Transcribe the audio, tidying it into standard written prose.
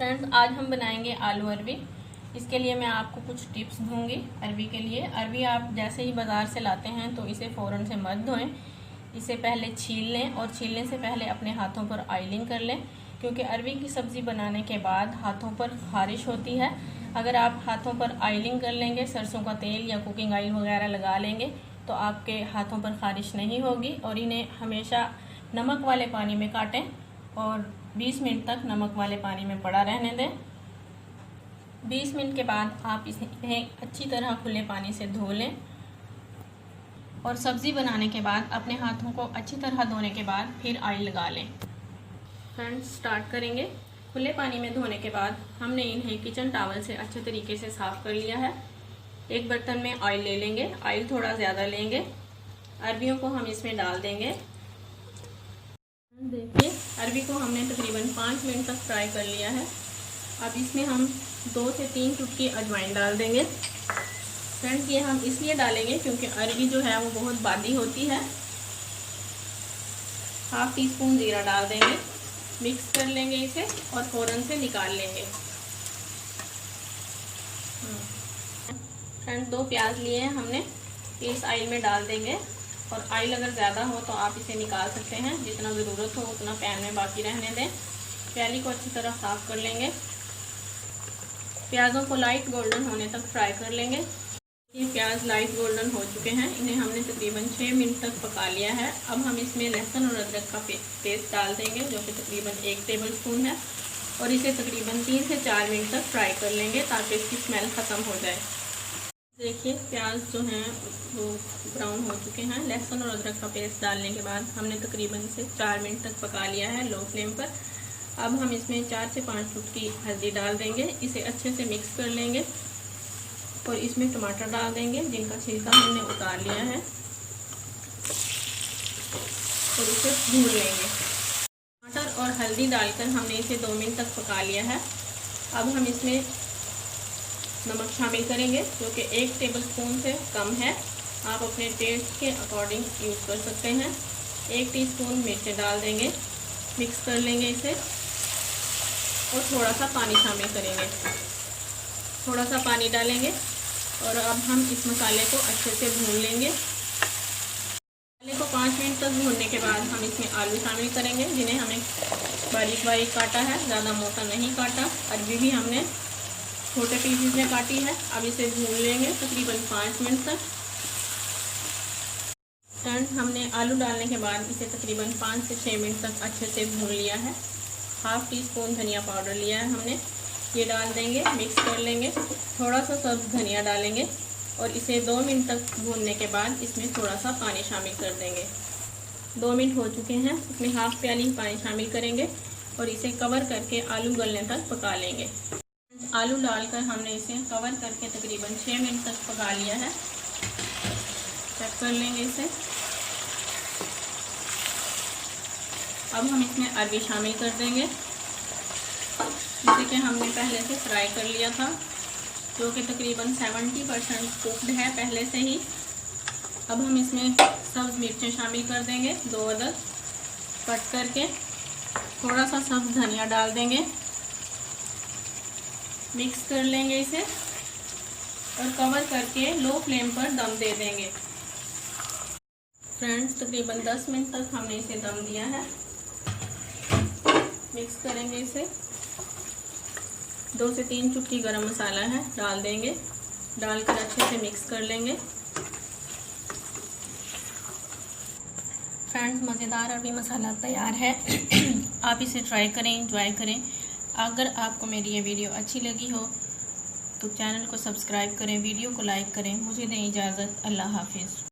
Friends, आज हम बनाएंगे आलू अरबी। इसके लिए मैं आपको कुछ टिप्स दूंगी अरबी के लिए। अरबी आप जैसे ही बाज़ार से लाते हैं तो इसे फ़ौरन से मत धोएं। इसे पहले छील लें और छीलने से पहले अपने हाथों पर ऑयलिंग कर लें, क्योंकि अरबी की सब्ज़ी बनाने के बाद हाथों पर ख़ारिश होती है। अगर आप हाथों पर ऑयलिंग कर लेंगे, सरसों का तेल या कुकिंग ऑयल वगैरह लगा लेंगे तो आपके हाथों पर ख़ारिश नहीं होगी। और इन्हें हमेशा नमक वाले पानी में काटें और 20 मिनट तक नमक वाले पानी में पड़ा रहने दें। 20 मिनट के बाद आप इन्हें अच्छी तरह खुले पानी से धो लें और सब्ज़ी बनाने के बाद अपने हाथों को अच्छी तरह धोने के बाद फिर ऑयल लगा लें। फ्रेंड्स, स्टार्ट करेंगे। खुले पानी में धोने के बाद हमने इन्हें किचन टॉवल से अच्छे तरीके से साफ़ कर लिया है। एक बर्तन में ऑयल ले लेंगे, ऑयल थोड़ा ज़्यादा लेंगे। अरबियों को हम इसमें डाल देंगे। देखिए, अरबी को हमने तकरीबन 5 मिनट तक फ्राई कर लिया है। अब इसमें हम 2 से 3 चुटकी अजवाइन डाल देंगे। फ्रेंड्स, ये हम इसलिए डालेंगे क्योंकि अरबी जो है वो बहुत बादी होती है। हाफ टी स्पून जीरा डाल देंगे, मिक्स कर लेंगे इसे और फ़ौरन से निकाल लेंगे। फ्रेंड्स, 2 प्याज लिए हैं हमने, इस ऑयल में डाल देंगे। और ऑयल अगर ज़्यादा हो तो आप इसे निकाल सकते हैं, जितना ज़रूरत हो उतना पैन में बाकी रहने दें। प्याली को अच्छी तरह साफ़ कर लेंगे। प्याज़ों को लाइट गोल्डन होने तक फ्राई कर लेंगे। ये प्याज लाइट गोल्डन हो चुके हैं, इन्हें हमने तकरीबन 6 मिनट तक पका लिया है। अब हम इसमें लहसुन और अदरक का पेस्ट डाल देंगे, जो कि तकरीबन 1 टेबल स्पून है, और इसे तकरीबन 3 से 4 मिनट तक फ्राई कर लेंगे ताकि इसकी स्मेल ख़त्म हो जाए। देखिए, प्याज जो हैं वो ब्राउन हो चुके हैं। लहसुन और अदरक का पेस्ट डालने के बाद हमने तकरीबन से 4 मिनट तक पका लिया है लो फ्लेम पर। अब हम इसमें 4 से 5 चुटकी हल्दी डाल देंगे, इसे अच्छे से मिक्स कर लेंगे। और इसमें टमाटर डाल देंगे जिनका छिलका हमने उतार लिया है और इसे भून लेंगे। टमाटर और हल्दी डालकर हमने इसे 2 मिनट तक पका लिया है। अब हम इसमें नमक शामिल करेंगे, जो कि 1 टेबल स्पून से कम है। आप अपने टेस्ट के अकॉर्डिंग यूज़ कर सकते हैं। 1 टीस्पून मिर्च डाल देंगे, मिक्स कर लेंगे इसे और थोड़ा सा पानी शामिल करेंगे। थोड़ा सा पानी डालेंगे और अब हम इस मसाले को अच्छे से भून लेंगे। मसाले को 5 मिनट तक भूनने के बाद हम इसमें आलू शामिल करेंगे, जिन्हें हमें बारीक बारीक काटा है, ज़्यादा मोटा नहीं काटा। अरबी भी हमने छोटे पीसेस में काटी है। अब इसे भून लेंगे तकरीबन 5 मिनट तक। फ्रेंड्स, हमने आलू डालने के बाद इसे तकरीबन 5 से 6 मिनट तक अच्छे से भून लिया है। हाफ टी स्पून धनिया पाउडर लिया है हमने, ये डाल देंगे, मिक्स कर लेंगे। थोड़ा सा सब्ज़ धनिया डालेंगे और इसे 2 मिनट तक भूनने के बाद इसमें थोड़ा सा पानी शामिल कर देंगे। 2 मिनट हो चुके हैं, इसमें हाफ प्याली पानी शामिल करेंगे और इसे कवर करके आलू गलने तक पका लेंगे। आलू डालकर हमने इसे कवर करके तकरीबन 6 मिनट तक पका लिया है। चेक कर लेंगे इसे। अब हम इसमें अरबी शामिल कर देंगे, जिसे कि हमने पहले से फ्राई कर लिया था, जो कि तकरीबन 70% कुक्ड है पहले से ही। अब हम इसमें सब्ज़ मिर्चें शामिल कर देंगे, 2 अदद कट करके। थोड़ा सा सब्ज़ धनिया डाल देंगे, मिक्स कर लेंगे इसे और कवर करके लो फ्लेम पर दम दे देंगे। फ्रेंड्स, तकरीबन 10 मिनट तक हमने इसे दम दिया है। मिक्स करेंगे इसे। 2 से 3 चुटकी गरम मसाला है, डाल देंगे, डालकर अच्छे से मिक्स कर लेंगे। फ्रेंड्स, मज़ेदार अरबी मसाला तैयार है। आप इसे ट्राई करें, एंजॉय करें। अगर आपको मेरी ये वीडियो अच्छी लगी हो तो चैनल को सब्सक्राइब करें, वीडियो को लाइक करें। मुझे दें इजाज़त। अल्लाह हाफिज़।